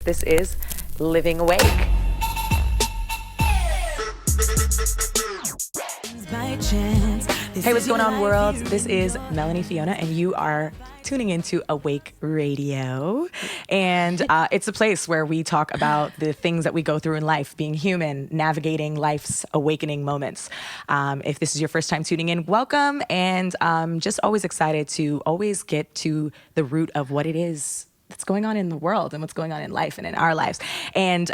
This is Living Awake. Hey, what's going on, world? This is Melanie, Fiona, and you are tuning into Awake Radio. And it's a place where we talk about the things that we go through in life, being human, navigating life's awakening moments. If this is your first time tuning in, welcome. And just always excited to always get to the root of what it is that's going on in the world and what's going on in life and in our lives. And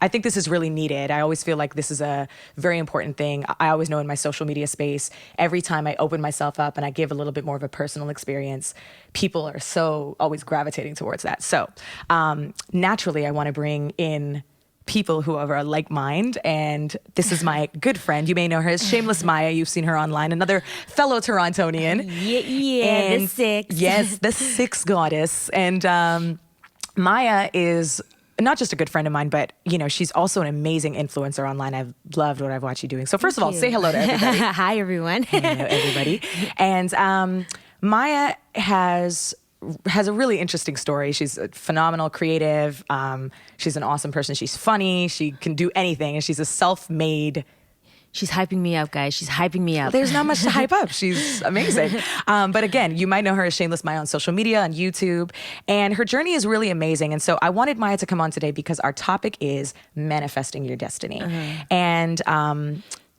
I think this is really needed. I always feel like this is a very important thing. I always know in my social media space, every time I open myself up and I give a little bit more of a personal experience, people are so always gravitating towards that. So naturally, I want to bring in people who are like mind. And this is my good friend. You may know her as Shameless Maya. You've seen her online. Another fellow Torontonian. Yeah, the six. Yes, the six goddess. And Maya is not just a good friend of mine, but, you know, she's also an amazing influencer online. I've loved what I've watched you doing. So first of all, say hello to everybody. Hi, everyone. Hello, everybody. And Maya has a really interesting story. She's a phenomenal creative. She's an awesome person. She's funny. She can do anything. And she's a self-made. She's hyping me up, guys. She's hyping me up. There's not much to hype up. She's amazing. But again, you might know her as Shameless Maya on social media, on YouTube. And her journey is really amazing. And so I wanted Maya to come on today because our topic is manifesting your destiny. And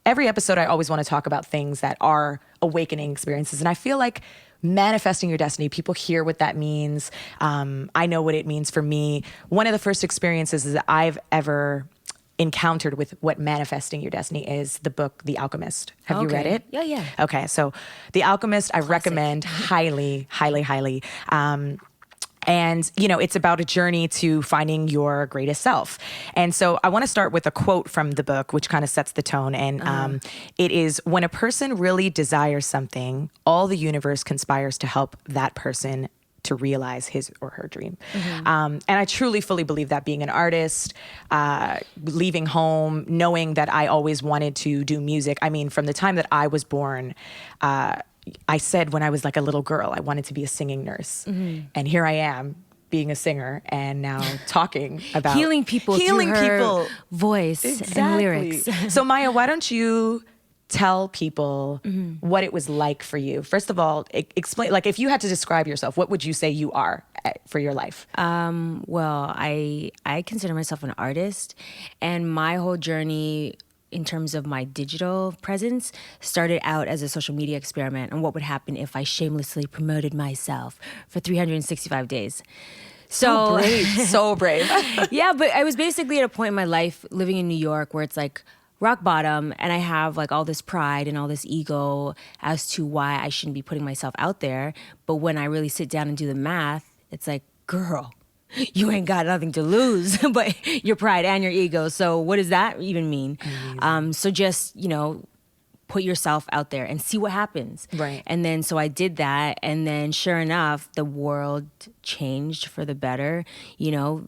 every episode, I always want to talk about things that are awakening experiences. And I feel like manifesting your destiny, people hear what that means. I know what it means for me. One of the first experiences that I've ever encountered with what manifesting your destiny is the book The Alchemist. Have you read it? Yeah. Okay, so The Alchemist, I recommend highly, highly, highly. And, you know, it's about a journey to finding your greatest self. And so I want to start with a quote from the book, which kind of sets the tone. And it is, when a person really desires something, all the universe conspires to help that person to realize his or her dream. And I truly, fully believe that, being an artist, leaving home, knowing that I always wanted to do music. I mean, from the time that I was born, I said when I was like a little girl, I wanted to be a singing nurse. And here I am, being a singer and now talking about healing people through her voice and lyrics. So Maya, why don't you tell people what it was like for you? First of all, explain, like, if you had to describe yourself, what would you say you are for your life? Well, I consider myself an artist, and my whole journey in terms of my digital presence started out as a social media experiment on what would happen if I shamelessly promoted myself for 365 days. So brave. So brave. Yeah, but I was basically at a point in my life living in New York where it's like rock bottom, and I have like all this pride and all this ego as to why I shouldn't be putting myself out there. But when I really sit down and do the math, it's like, girl, you ain't got nothing to lose but your pride and your ego. So what does that even mean? So just, you know, put yourself out there and see what happens. Right. And then so I did that, and then sure enough, the world changed for the better. You know,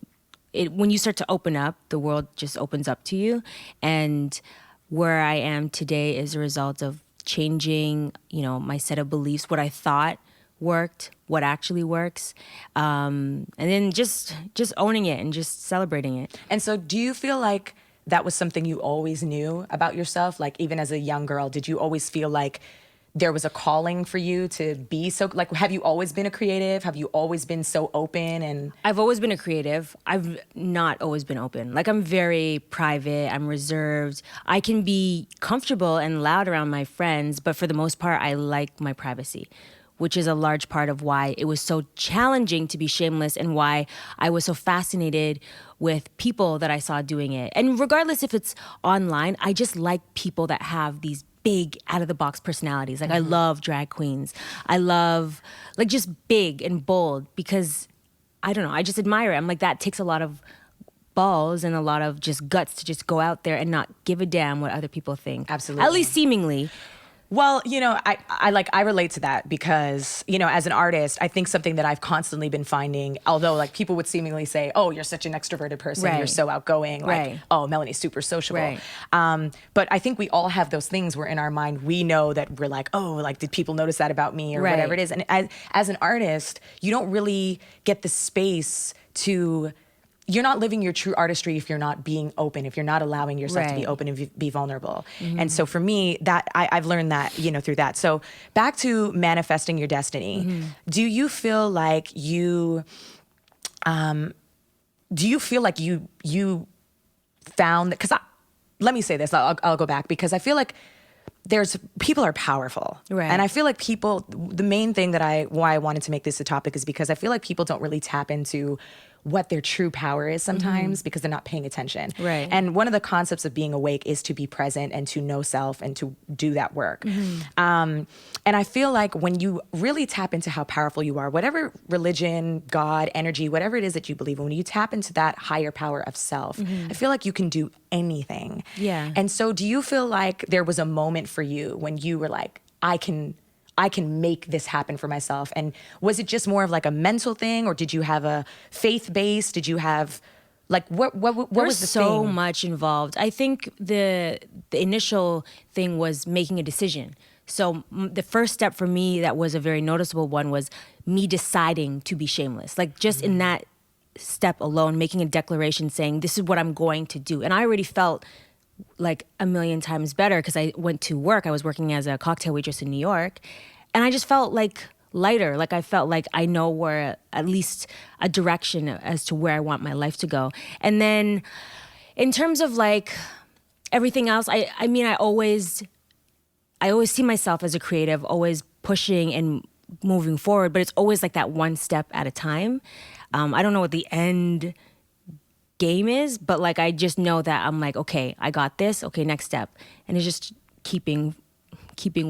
when you start to open up, the world just opens up to you. And where I am today is a result of changing, you know, my set of beliefs, what I thought worked, what actually works, and then just owning it and just celebrating it. And so do you feel like that was something you always knew about yourself? Like, even as a young girl, did you always feel like there was a calling for you to be so, like, have you always been a creative? Have you always been so open? And I've always been a creative. I've not always been open. Like, I'm very private. I'm reserved. I can be comfortable and loud around my friends, but for the most part, I like my privacy, which is a large part of why it was so challenging to be shameless and why I was so fascinated with people that I saw doing it. And regardless if it's online, I just like people that have these big out-of-the-box personalities. Like, I love drag queens. I love, like, just big and bold because, I don't know, I just admire it. I'm like, that takes a lot of balls and a lot of just guts to just go out there and not give a damn what other people think. Absolutely. At least seemingly. Well, you know, I relate to that because, you know, as an artist, I think something that I've constantly been finding, although like people would seemingly say, oh, you're such an extroverted person, Right. you're so outgoing, like, Right. oh, Melanie's super sociable. Right. But I think we all have those things where in our mind, we know that we're like, oh, like, did people notice that about me or Right. whatever it is. And as an artist, you don't really get the space to you're not living your true artistry if you're not being open, if you're not allowing yourself to be Right. open and be vulnerable. And so for me, that I've learned that, through that. So back to manifesting your destiny. Do you feel like you found that? Because let me say this, I'll go back, because I feel like people are powerful. Right. And I feel like the main thing why I wanted to make this a topic is because I feel like people don't really tap into what their true power is sometimes because they're not paying attention. Right. And one of the concepts of being awake is to be present and to know self and to do that work. And I feel like when you really tap into how powerful you are, whatever religion, God, energy, whatever it is that you believe in, when you tap into that higher power of self, I feel like you can do anything. Yeah. And so do you feel like there was a moment for you when you were like, I can make this happen for myself? And was it just more of like a mental thing, or did you have a faith base? Did you have like what was the so thing? much involved. I think the initial thing was making a decision. So the first step for me that was a very noticeable one was me deciding to be shameless. Like just in that step alone, making a declaration saying, this is what I'm going to do. And I already felt like a million times better because I went to work. I was working as a cocktail waitress in New York, and I just felt like lighter. Like I felt like I know where, at least a direction as to where I want my life to go. And then in terms of like everything else, I mean, I always see myself as a creative, always pushing and moving forward, but it's always like that one step at a time. I don't know what the end game is, but like I just know that I'm like, okay, I got this. Okay, next step. And it's just keeping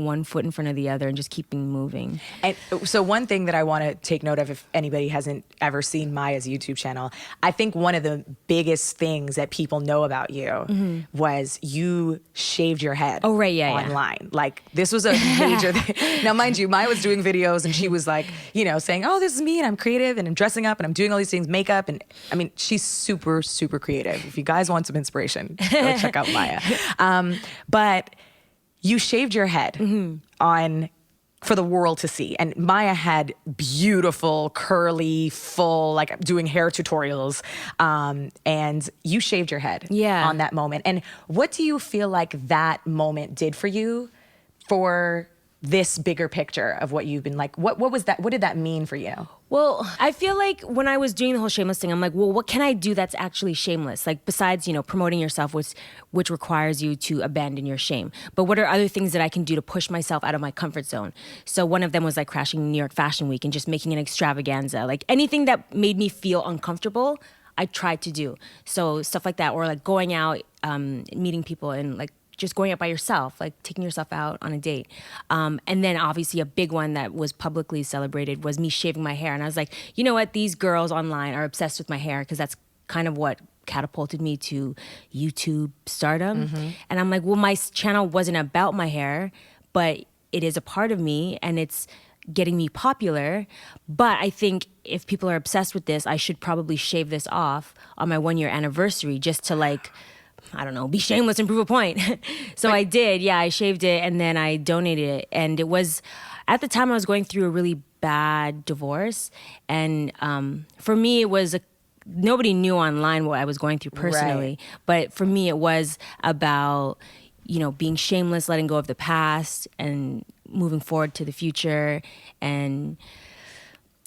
one foot in front of the other and just keeping moving. And so one thing that I want to take note of, if anybody hasn't ever seen Maya's YouTube channel, I think one of the biggest things that people know about you was you shaved your head. Oh, right, yeah, online. Like this was a major thing. Now, mind you, Maya was doing videos and she was like, saying, oh, this is me and I'm creative and I'm dressing up and I'm doing all these things, makeup. And I mean, she's super, super creative. If you guys want some inspiration, go check out Maya. But you shaved your head for the world to see. And Maya had beautiful, curly, full, like doing hair tutorials. And you shaved your head on that moment. And what do you feel like that moment did for you for this bigger picture of what you've been like? What was that? What did that mean for you? Well, I feel like when I was doing the whole shameless thing, I'm like, well, what can I do that's actually shameless? Like besides, promoting yourself, which requires you to abandon your shame. But what are other things that I can do to push myself out of my comfort zone? So one of them was like crashing New York Fashion Week and just making an extravaganza. Like anything that made me feel uncomfortable, I tried to do. So stuff like that, or like going out, meeting people and like just going out by yourself, like taking yourself out on a date. And then obviously a big one that was publicly celebrated was me shaving my hair. And I was like, you know what? These girls online are obsessed with my hair because that's kind of what catapulted me to YouTube stardom. And I'm like, well, my channel wasn't about my hair, but it is a part of me and it's getting me popular. But I think if people are obsessed with this, I should probably shave this off on my 1-year anniversary just to like, I don't know, be shameless and prove a point. So I did. Yeah, I shaved it and then I donated it. And it was, at the time I was going through a really bad divorce. And for me, it was nobody knew online what I was going through personally. Right. But for me, it was about, being shameless, letting go of the past and moving forward to the future and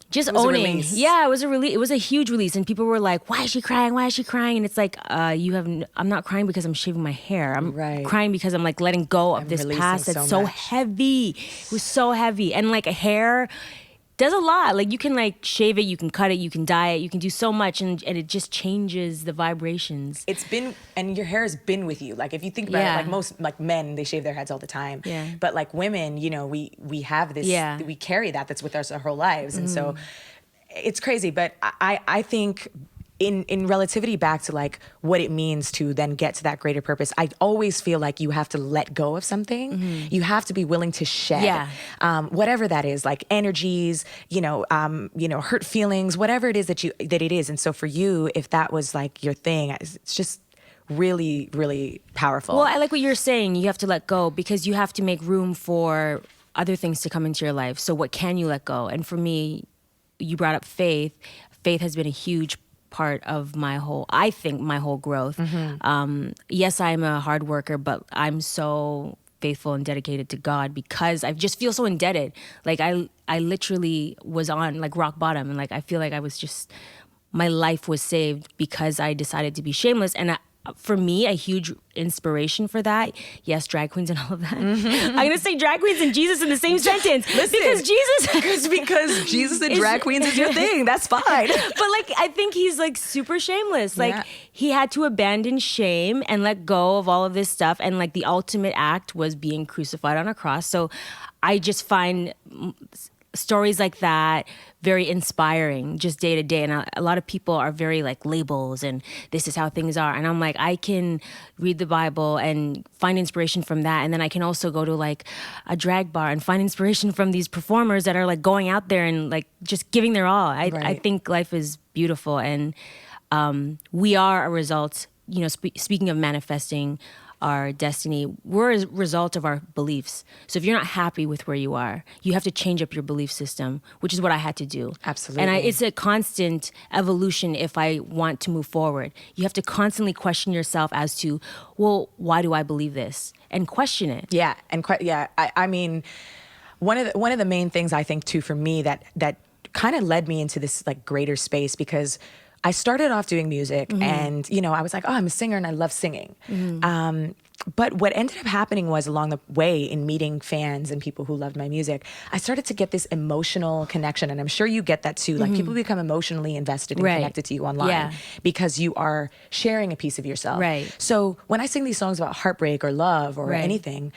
just owning. Yeah, it was a release. It was a huge release, and people were like, "Why is she crying? Why is she crying?" And it's like, I'm not crying because I'm shaving my hair. I'm crying because I'm like letting go of this past that's so heavy. It was so heavy, and like a hair does a lot. Like you can like shave it, you can cut it, you can dye it, you can do so much, and it just changes the vibrations. And your hair has been with you. Like if you think about it, like most like men, they shave their heads all the time. Yeah. But like women, we have this. Yeah. We carry that's with us our whole lives, and so it's crazy. But I think. In relativity back to like what it means to then get to that greater purpose, I always feel like you have to let go of something. You have to be willing to shed, whatever that is, like energies, hurt feelings, whatever it is that it is. And so for you, if that was like your thing, it's just really, really powerful. Well, I like what you're saying. You have to let go because you have to make room for other things to come into your life. So what can you let go? And for me, you brought up faith. Faith has been a huge part of my whole growth. Yes, I'm a hard worker, but I'm so faithful and dedicated to God because I just feel so indebted. Like I literally was on like rock bottom, and like I feel like my life was saved because I decided to be shameless. And for me, a huge inspiration for that, yes, drag queens and all of that. I'm gonna say drag queens and Jesus in the same sentence. Listen, because Jesus and drag queens is your thing. That's fine. But like, I think he's like super shameless. Like he had to abandon shame and let go of all of this stuff. And like the ultimate act was being crucified on a cross. So I just find stories like that very inspiring just day to day. And a lot of people are very like labels and this is how things are. And I'm like, I can read the Bible and find inspiration from that. And then I can also go to like a drag bar and find inspiration from these performers that are like going out there and like just giving their all. I think life is beautiful. And we are a result, speaking of manifesting our destiny, we're a result of our beliefs. So if you're not happy with where you are, you have to change up your belief system, which is what I had to do. Absolutely. And it's a constant evolution if I want to move forward. You have to constantly question yourself as to, well, why do I believe this? And question it. Yeah. I mean, one of the main things I think too for me that kind of led me into this like greater space, because I started off doing music and, I was like, oh, I'm a singer and I love singing. But what ended up happening was along the way in meeting fans and people who loved my music, I started to get this emotional connection. And I'm sure you get that too. Like people become emotionally invested and connected to you online because you are sharing a piece of yourself. Right. So when I sing these songs about heartbreak or love or anything,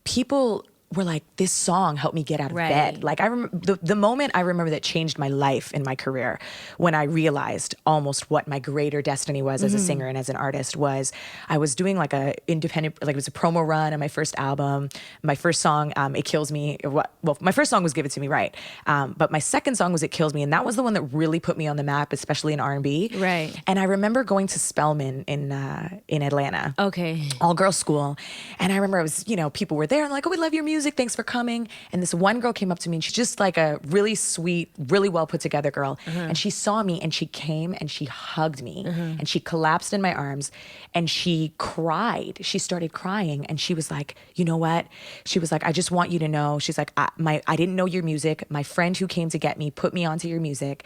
people were like, this song helped me get out of bed. Like I remember the moment I remember that changed my life in my career, when I realized almost what my greater destiny was as a singer and as an artist, was I was doing like a independent, like it was a promo run on my first album. My first song, It Kills Me. Well, my first song was Give It To Me Right. But my second song was It Kills Me. And that was the one that really put me on the map, especially in R&B. Right. And I remember going to Spelman in Atlanta. Okay. All girls school. And I remember I was, people were there and like, oh, we love your music. Thanks for coming. And this one girl came up to me and she's just like a really sweet, really well put together girl. And she saw me and she came and she hugged me and she collapsed in my arms and she cried. She started crying and she was like, you know what? She was like, I just want you to know. She's like, I didn't know your music. My friend who came to get me put me onto your music.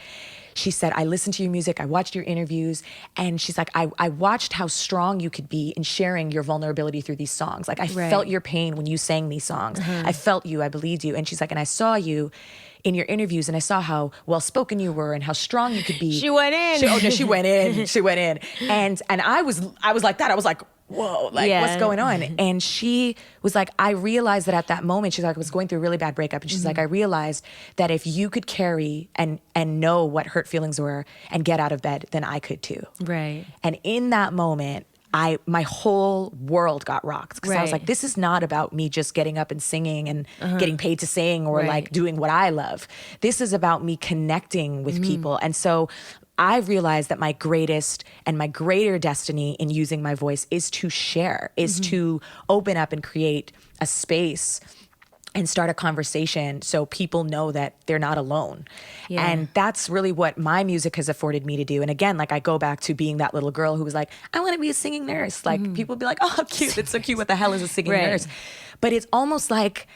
She said, I listened to your music, I watched your interviews, and she's like, I watched how strong you could be in sharing your vulnerability through these songs. Like, I felt your pain when you sang these songs. I felt you, I believed you. And she's like, and I saw you in your interviews, and I saw how well-spoken you were and how strong you could be. She went in. She went in. She went in. And I was like that. I was like, whoa, like what's going on? And she was like, I realized that at that moment, she's like, I was going through a really bad breakup. And she's like, I realized that if you could carry and know what hurt feelings were and get out of bed, then I could too. Right. And in that moment, my whole world got rocked, because I was like, this is not about me just getting up and singing and getting paid to sing or like doing what I love. This is about me connecting with people. And so I realized that my greatest and my greater destiny in using my voice is to share, is to open up and create a space and start a conversation so people know that they're not alone. Yeah. And that's really what my music has afforded me to do. And again, like I go back to being that little girl who was like, I want to be a singing nurse. Like people would be like, oh, cute. That's so cute. What the hell is a singing nurse? But it's almost like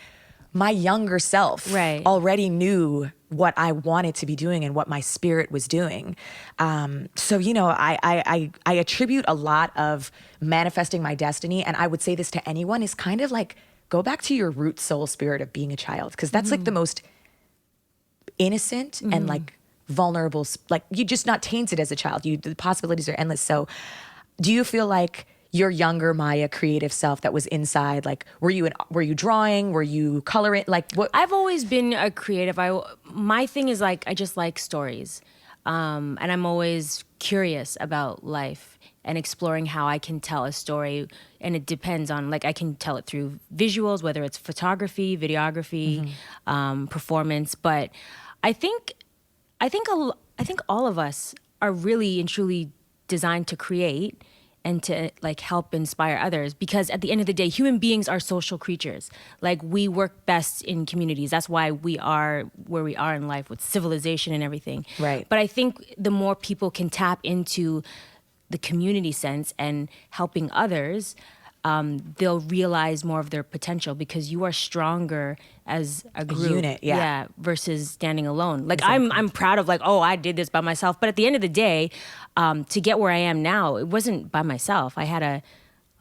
my younger self already knew what I wanted to be doing and what my spirit was doing. So, I attribute a lot of manifesting my destiny. And I would say this to anyone, is kind of like, go back to your root soul spirit of being a child, because that's like the most innocent and like vulnerable, like you're just not tainted as a child. The possibilities are endless. So do you feel like your younger Maya creative self that was inside, like were you drawing, were you coloring, like what? I've always been a creative. My thing is like, I just like stories. And I'm always curious about life and exploring how I can tell a story. And it depends on, like, I can tell it through visuals, whether it's photography, videography, performance. But I think all of us are really and truly designed to create. and to like help inspire others, because at the end of the day, human beings are social creatures. Like, we work best in communities. That's why we are where we are in life with civilization and everything. Right. But I think the more people can tap into the community sense and helping others, they'll realize more of their potential, because you are stronger as a group. Unit, yeah. Versus standing alone. Like, Exactly. I'm proud of like, oh, I did this by myself. But at the end of the day, to get where I am now, it wasn't by myself. I had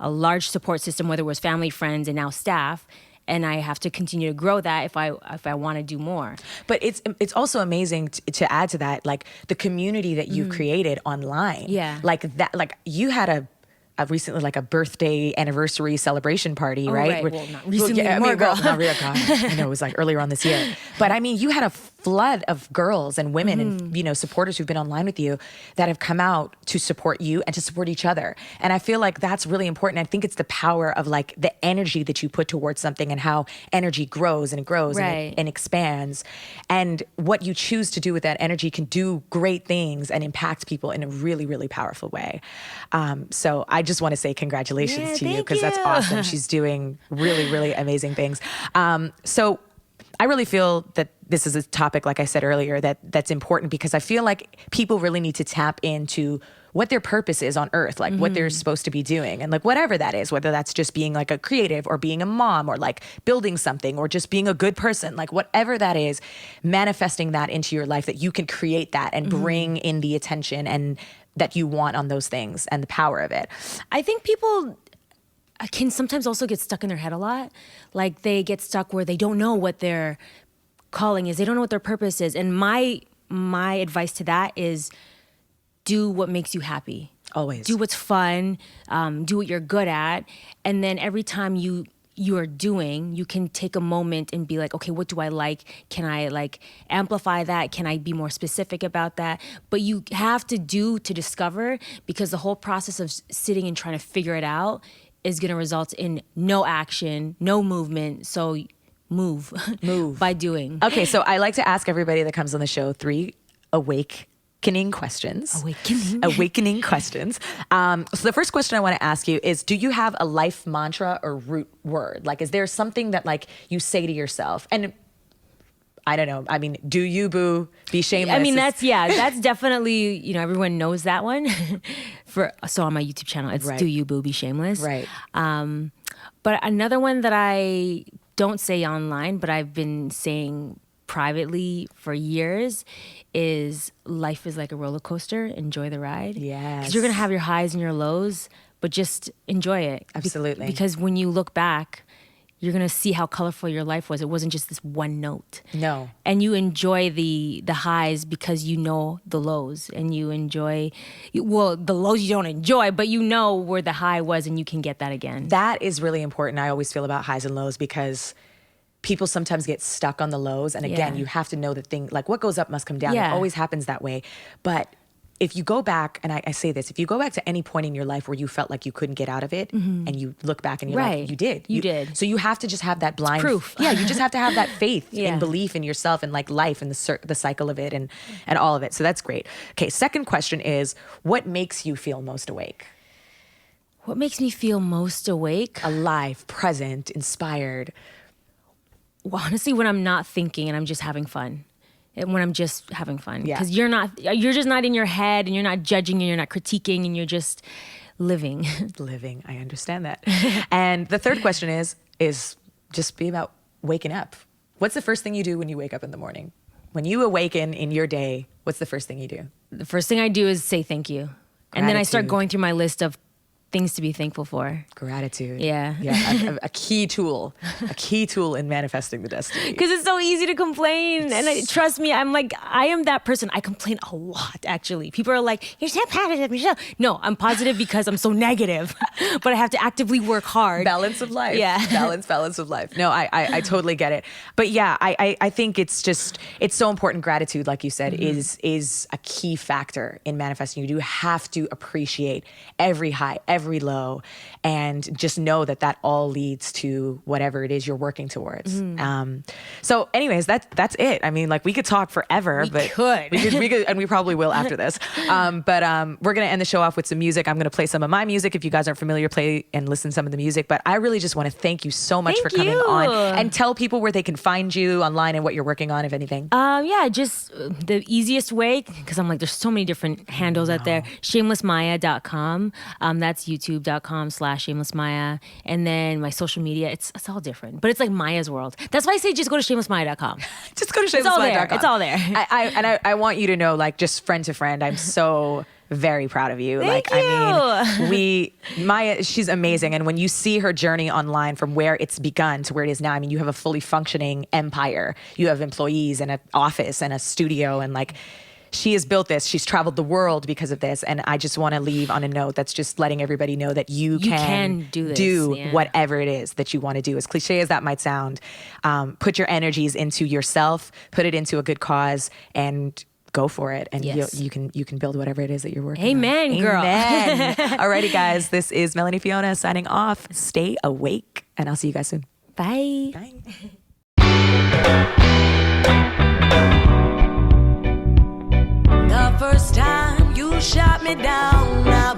a large support system, whether it was family, friends, and now staff. And I have to continue to grow that if I want to do more. But it's also amazing to add to that, like the community that you've created online. Yeah. Like that, like you had a recently like a birthday anniversary celebration party, right? Right. Well, not recently, I more mean, ago. not really, God, I know it was like earlier on this year. But I mean, you had a flood of girls and women and, you know, supporters who've been online with you that have come out to support you and to support each other. And I feel like that's really important. I think it's the power of like the energy that you put towards something and how energy grows and it grows Right. and expands. And what you choose to do with that energy can do great things and impact people in a really, really powerful way. So I just want to say congratulations Yeah, to you, thank because that's you. awesome. She's doing really, really amazing things. So I really feel that this is a topic, like I said earlier, that's important, because I feel like people really need to tap into what their purpose is on earth, like what they're supposed to be doing, and like whatever that is, whether that's just being like a creative or being a mom or like building something or just being a good person, like whatever that is, manifesting that into your life, that you can create that and bring in the attention and that you want on those things and the power of it. I think people can sometimes also get stuck in their head a lot. Like, they get stuck where they don't know what their calling is. They don't know what their purpose is. And my advice to that is do what makes you happy. Always. Do what's fun. Do what you're good at. And then every time you are doing, you can take a moment and be like, okay, what do I like? Can I like amplify that? Can I be more specific about that? But you have to discover, because the whole process of sitting and trying to figure it out is going to result in no action, no movement. So move by doing. Okay, so I like to ask everybody that comes on the show 3 awakening questions. Awakening questions. So the first question I want to ask you is, do you have a life mantra or root word? Like, is there something that like you say to yourself? And I don't know. I mean, do you, boo, be shameless? I mean, that's definitely, you know, everyone knows that one. So on my YouTube channel, it's Right. Do You, Boo, Be Shameless. Right. But another one that I don't say online, but I've been saying privately for years, is life is like a roller coaster. Enjoy the ride. Yes. Because you're going to have your highs and your lows, but just enjoy it. Absolutely. Because when you look back, you're going to see how colorful your life was. It wasn't just this one note. No. And you enjoy the highs because you know the lows, and you enjoy, well, the lows you don't enjoy, but you know where the high was, and you can get that again. That is really important. I always feel about highs and lows, because people sometimes get stuck on the lows. And again, Yeah. you have to know the thing, like what goes up must come down. Yeah. It always happens that way. But if you go back, and I say this, if you go back to any point in your life where you felt like you couldn't get out of it, and you look back and you're Right. like, you did. You did. So you have to just have that blind proof. Yeah, you just have to have that faith Yeah. and belief in yourself and like life and the cycle of it and all of it. So that's great. Okay, second question is, what makes you feel most awake? What makes me feel most awake? Alive, present, inspired. Well, honestly, when I'm not thinking and I'm just having fun. And when I'm just having fun. Yeah. Because you're just not in your head, and you're not judging, and you're not critiquing, and you're just living. Living, I understand that. And the third question is just be about waking up. What's the first thing you do when you wake up in the morning? When you awaken in your day, what's the first thing you do? The first thing I do is say thank you. And then I start Gratitude. going through my list of things to be thankful for. Gratitude. Yeah. Yeah, a key tool in manifesting the destiny. Because it's so easy to complain. And trust me, I am that person. I complain a lot, actually. People are like, you're so positive, Michelle. No, I'm positive because I'm so negative. But I have to actively work hard. Balance of life. Yeah. Balance of life. No, I totally get it. But yeah, I think it's so important. Gratitude, like you said, is a key factor in manifesting. You do have to appreciate every high, every every low, and just know that that all leads to whatever it is you're working towards. So anyways, that's it. I mean, like, we could talk forever, but we could, and we probably will after this. But we're going to end the show off with some music. I'm going to play some of my music. If you guys aren't familiar, play and listen to some of the music. But I really just want to thank you so much for coming on, and tell people where they can find you online and what you're working on, if anything. Yeah, just the easiest way, because I'm like, there's so many different handles out there. Shamelessmaya.com. That's youtube.com/shamelessmaya. And then my social media, it's all different, but it's like Maya's world. That's why I say just go to shamelessmaya.com. Just go to shamelessmaya.com. It's all there. I want you to know, like, just friend to friend, I'm so very proud of you. Thank you. I mean, Maya, she's amazing. And when you see her journey online from where it's begun to where it is now, I mean, you have a fully functioning empire. You have employees and an office and a studio, and like, she has built this. She's traveled the world because of this. And I just want to leave on a note that's just letting everybody know that you can do this. Do whatever it is that you want to do. As cliche as that might sound, put your energies into yourself, put it into a good cause, and go for it. And you can build whatever it is that you're working on. Amen, girl. Amen. Alrighty, guys. This is Melanie Fiona signing off. Stay awake, and I'll see you guys soon. Bye. Bye. The first time you shot me down, I